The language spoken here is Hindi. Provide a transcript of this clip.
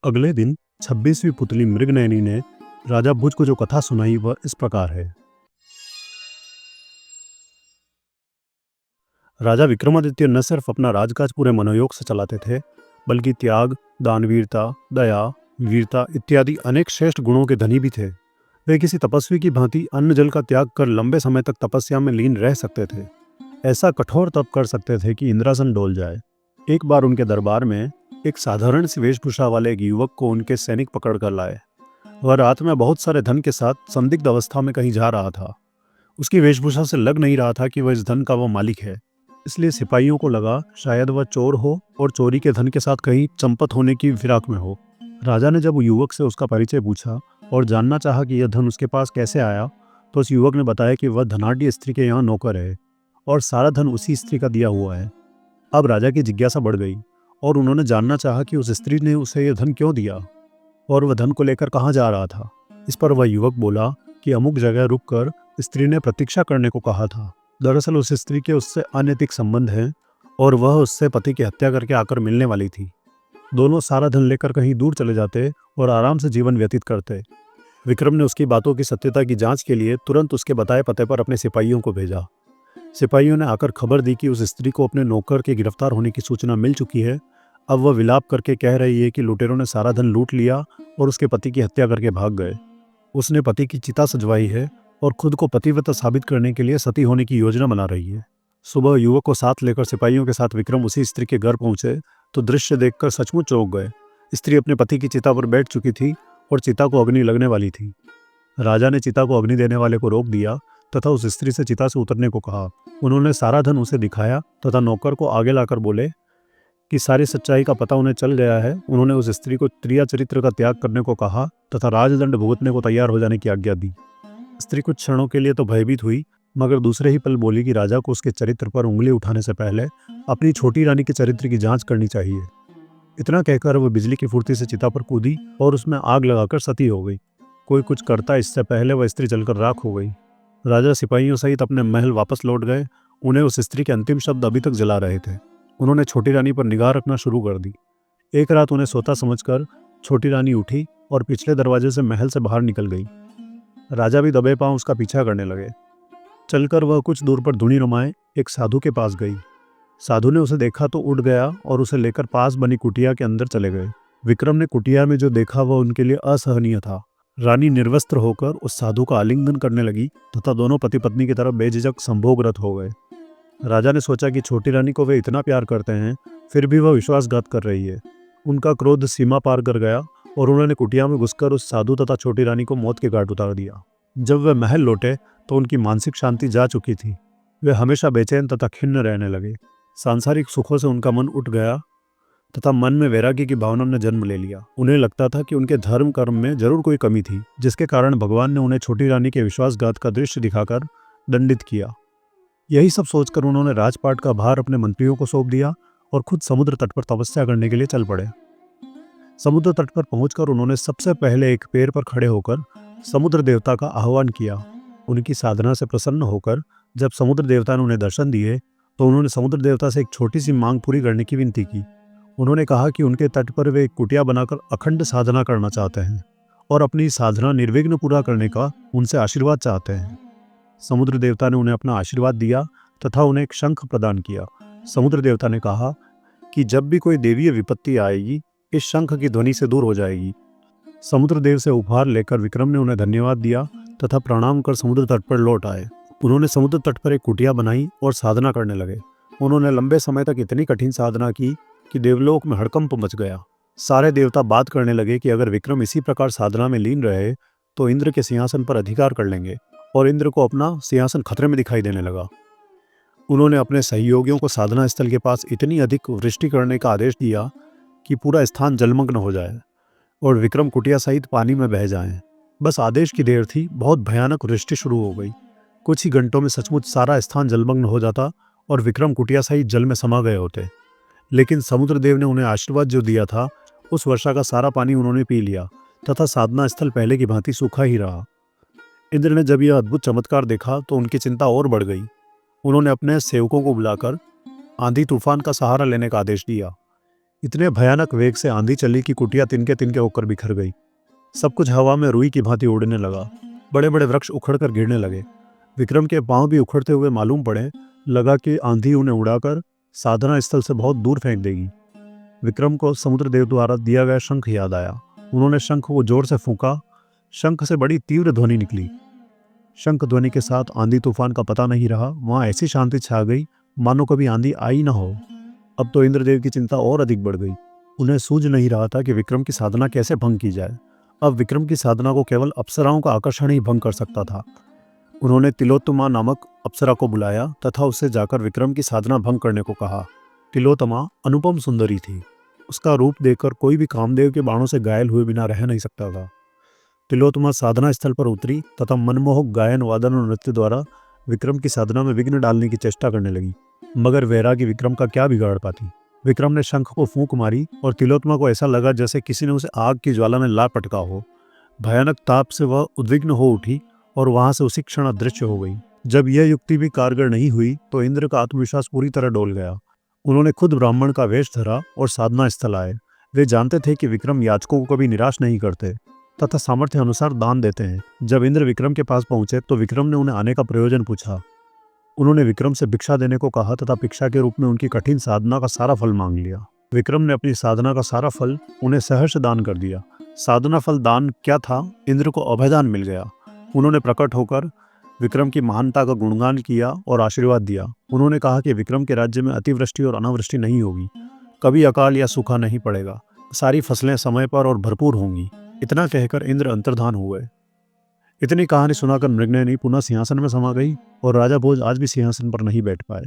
अगले दिन 26वीं पुतली मृगनयनी ने राजा भुज को जो कथा सुनाई वह इस प्रकार है। राजा विक्रमादित्य न सिर्फ अपना राजकाज पूरे मनोयोग से चलाते थे, बल्कि त्याग, दानवीरता, दया, वीरता इत्यादि अनेक श्रेष्ठ गुणों के धनी भी थे। वे किसी तपस्वी की भांति अन्न जल का त्याग कर लंबे समय तक तपस्या में लीन रह सकते थे। ऐसा कठोर तप कर सकते थे कि इंद्रासन डोल जाए। एक बार उनके दरबार में एक साधारण सी वेशभूषा वाले एक युवक को उनके सैनिक पकड़ कर लाए। वह रात में बहुत सारे धन के साथ संदिग्ध अवस्था में कहीं जा रहा था। उसकी वेशभूषा से लग नहीं रहा था कि वह इस धन का वह मालिक है, इसलिए सिपाहियों को लगा शायद वह चोर हो और चोरी के धन के साथ कहीं चंपत होने की फिराक में हो। राजा ने जब युवक से उसका परिचय पूछा और जानना चाहा कि यह धन उसके पास कैसे आया, तो उस युवक ने बताया कि वह धनाढ्य स्त्री के यहाँ नौकर है और सारा धन उसी स्त्री का दिया हुआ है। अब राजा की जिज्ञासा बढ़ गई और उन्होंने जानना चाहा कि उस स्त्री ने उसे यह धन क्यों दिया और वह धन को लेकर कहाँ जा रहा था। इस पर वह युवक बोला कि अमुक जगह रुककर स्त्री ने प्रतीक्षा करने को कहा था। दरअसल उस स्त्री के उससे अनैतिक संबंध हैं और वह उससे पति की हत्या करके आकर मिलने वाली थी। दोनों सारा धन लेकर कहीं दूर चले जाते और आराम से जीवन व्यतीत करते। विक्रम ने उसकी बातों की सत्यता की जांच के लिए तुरंत उसके बताए पते पर अपने सिपाहियों को भेजा। सिपाहियों ने आकर खबर दी कि उस स्त्री को अपने नौकर के गिरफ्तार होने की सूचना मिल चुकी है। अब वह विलाप करके कह रही है कि लुटेरों ने सारा धन लूट लिया और उसके पति की हत्या करके भाग गए। उसने पति की चिता सजवाई है और खुद को पतिव्रता साबित करने के लिए सती होने की योजना बना रही है। सुबह युवक को साथ लेकर सिपाहियों के साथ विक्रम उसी स्त्री के घर पहुंचे तो दृश्य देखकर सचमुच चौंक गए। स्त्री अपने पति की चिता पर बैठ चुकी थी और चिता को अग्नि लगने वाली थी। राजा ने चिता को अग्नि देने वाले को रोक दिया तथा उस स्त्री से चिता से उतरने को कहा। उन्होंने सारा धन उसे दिखाया तथा नौकर को आगे लाकर बोले कि सारी सच्चाई का पता उन्हें चल गया है। उन्होंने उस स्त्री को त्रिया चरित्र का त्याग करने को कहा तथा राजदंड भुगतने को तैयार हो जाने की आज्ञा दी। स्त्री कुछ क्षणों के लिए तो भयभीत हुई, मगर दूसरे ही पल बोली कि राजा को उसके चरित्र पर उंगली उठाने से पहले अपनी छोटी रानी के चरित्र की जांच करनी चाहिए। इतना कहकर वह बिजली की फुर्ती से चिता पर कूदी और उसमें आग लगाकर सती हो गई। कोई कुछ करता इससे पहले वह स्त्री जलकर राख हो गई। राजा सिपाहियों सहित अपने महल वापस लौट गए। उन्हें उस स्त्री के अंतिम शब्द अभी तक जला रहे थे। उन्होंने छोटी रानी पर निगाह रखना शुरू कर दी। एक रात उन्हें सोता समझकर छोटी रानी उठी और पिछले दरवाजे से महल से बाहर निकल गई। राजा भी दबे पांव उसका पीछा करने लगे। चलकर वह कुछ दूर पर धुनी रमाए एक साधु के पास गई। साधु ने उसे देखा तो उठ गया और उसे लेकर पास बनी कुटिया के अंदर चले गए। विक्रम ने कुटिया में जो देखा वह उनके लिए असहनीय था। रानी निर्वस्त्र होकर उस साधु का आलिंगन करने लगी तथा दोनों पति पत्नी की तरफ बेझिझक संभोगरत हो गए। राजा ने सोचा कि छोटी रानी को वे इतना प्यार करते हैं, फिर भी वह विश्वासघात कर रही है। उनका क्रोध सीमा पार कर गया और उन्होंने कुटिया में घुसकर उस साधु तथा छोटी रानी को मौत के घाट उतार दिया। जब वे महल लौटे तो उनकी मानसिक शांति जा चुकी थी। वे हमेशा बेचैन तथा खिन्न रहने लगे। सांसारिक सुखों से उनका मन उठ गया तथा मन में वैराग्य की भावना ने जन्म ले लिया। उन्हें लगता था कि उनके धर्म कर्म में जरूर कोई कमी थी, जिसके कारण भगवान ने उन्हें छोटी रानी के विश्वासघात का दृश्य दिखाकर दंडित किया। यही सब सोचकर उन्होंने राजपाट का भार अपने मंत्रियों को सौंप दिया और खुद समुद्र तट पर तपस्या करने के लिए चल पड़े। समुद्र तट पर पहुंचकर उन्होंने सबसे पहले एक पेड़ पर खड़े होकर समुद्र देवता का आह्वान किया। उनकी साधना से प्रसन्न होकर जब समुद्र देवता ने उन्हें दर्शन दिए तो उन्होंने समुद्र देवता से एक छोटी सी मांग पूरी करने की विनती की। उन्होंने कहा कि उनके तट पर वे एक कुटिया बनाकर अखंड साधना करना चाहते हैं और अपनी साधना निर्विघ्न पूरा करने का उनसे आशीर्वाद चाहते हैं। समुद्र देवता ने उन्हें अपना आशीर्वाद दिया तथा उन्हें एक शंख प्रदान किया। समुद्र देवता ने कहा कि जब भी कोई देवीय विपत्ति आएगी, इस शंख की ध्वनि से दूर हो जाएगी। समुद्र देव से उपहार लेकर विक्रम ने उन्हें धन्यवाद दिया तथा प्रणाम कर समुद्र तट पर लौट आए। उन्होंने समुद्र तट पर एक कुटिया बनाई और साधना करने लगे। उन्होंने लंबे समय तक इतनी कठिन साधना की कि देवलोक में हड़कंप मच गया। सारे देवता बात करने लगे कि अगर विक्रम इसी प्रकार साधना में लीन रहे तो इंद्र के सिंहासन पर अधिकार कर लेंगे, और इंद्र को अपना सिंहासन खतरे में दिखाई देने लगा। उन्होंने अपने सहयोगियों को साधना स्थल के पास इतनी अधिक वृष्टि करने का आदेश दिया कि पूरा स्थान जलमग्न हो जाए और विक्रम कुटिया सहित पानी में बह जाएं। बस आदेश की देर थी, बहुत भयानक वृष्टि शुरू हो गई। कुछ ही घंटों में सचमुच सारा स्थान जलमग्न हो जाता और विक्रम कुटिया सहित जल में समा गए होते। लेकिन समुद्रदेव ने उन्हें आशीर्वाद जो दिया था, उस वर्षा का सारा पानी उन्होंने पी लिया तथा साधना स्थल पहले की भांति सूखा ही रहा। इंद्र ने जब यह अद्भुत चमत्कार देखा तो उनकी चिंता और बढ़ गई। उन्होंने अपने सेवकों को बुलाकर आंधी तूफान का सहारा लेने का आदेश दिया। इतने भयानक वेग से आंधी चली कि कुटिया तिनके तिनके होकर बिखर गई। सब कुछ हवा में रुई की भांति उड़ने लगा। बड़े बड़े वृक्ष उखड़कर गिरने लगे। विक्रम के पांव भी उखड़ते हुए मालूम पड़े। लगा कि आंधी उन्हें उड़ाकर साधना स्थल से बहुत दूर फेंक देगी। विक्रम को समुद्रदेव द्वारा दिया गया शंख याद आया। उन्होंने शंख को जोर से फूंका। शंख से बड़ी तीव्र ध्वनि निकली। शंख ध्वनि के साथ आंधी तूफान का पता नहीं रहा। वहां ऐसी शांति छा गई मानो कभी आंधी आई न हो। अब तो इंद्रदेव की चिंता और अधिक बढ़ गई। उन्हें सूझ नहीं रहा था कि विक्रम की साधना कैसे भंग की जाए। अब विक्रम की साधना को केवल अप्सराओं का आकर्षण ही भंग कर सकता था। उन्होंने तिलोत्तमा नामक अप्सरा को बुलाया तथा उससे जाकर विक्रम की साधना भंग करने को कहा। तिलोत्तमा अनुपम सुंदरी थी। उसका रूप देखकर कोई भी कामदेव के बाणों से घायल हुए बिना रह नहीं सकता था। तिलोत्तमा साधना स्थल पर उतरी तथा मनमोहक गायन वादन और नृत्य द्वारा विक्रम की साधना में विघ्न डालने की चेष्टा करने लगी। मगर वैरागी विक्रम का क्या बिगाड़ पाती। विक्रम ने शंख को फूंक मारी और तिलोत्तमा को ऐसा लगा जैसे किसी ने उसे आग की ज्वाला में ला पटका हो। भयानक ताप से वह उद्विग्न हो उठी और वहां से उसी क्षण अदृश्य हो गई। जब यह युक्ति भी कारगर नहीं हुई तो इंद्र का आत्मविश्वास पूरी तरह डोल गया। उन्होंने खुद ब्राह्मण का वेश धरा और साधना स्थल आए। वे जानते थे कि विक्रम याचकों को कभी निराश नहीं करते तथा सामर्थ्य अनुसार दान देते हैं। जब इंद्र विक्रम के पास पहुंचे तो विक्रम ने उन्हें आने का प्रयोजन पूछा। उन्होंने विक्रम से भिक्षा देने को कहा तथा भिक्षा के रूप में उनकी कठिन साधना का सारा फल मांग लिया। विक्रम ने अपनी साधना का सारा फल उन्हें सहर्ष दान कर दिया। साधना फल दान क्या था, इंद्र को अभयदान मिल गया। उन्होंने प्रकट होकर विक्रम की महानता का गुणगान किया और आशीर्वाद दिया। उन्होंने कहा कि विक्रम के राज्य में अतिवृष्टि और अनावृष्टि नहीं होगी, कभी अकाल या सूखा नहीं पड़ेगा, सारी फसलें समय पर और भरपूर होंगी। इतना कहकर इंद्र अंतर्धान हुए। इतनी कहानी सुनाकर मृगनयनी पुनः सिंहासन में समा गई और राजा भोज आज भी सिंहासन पर नहीं बैठ पाए।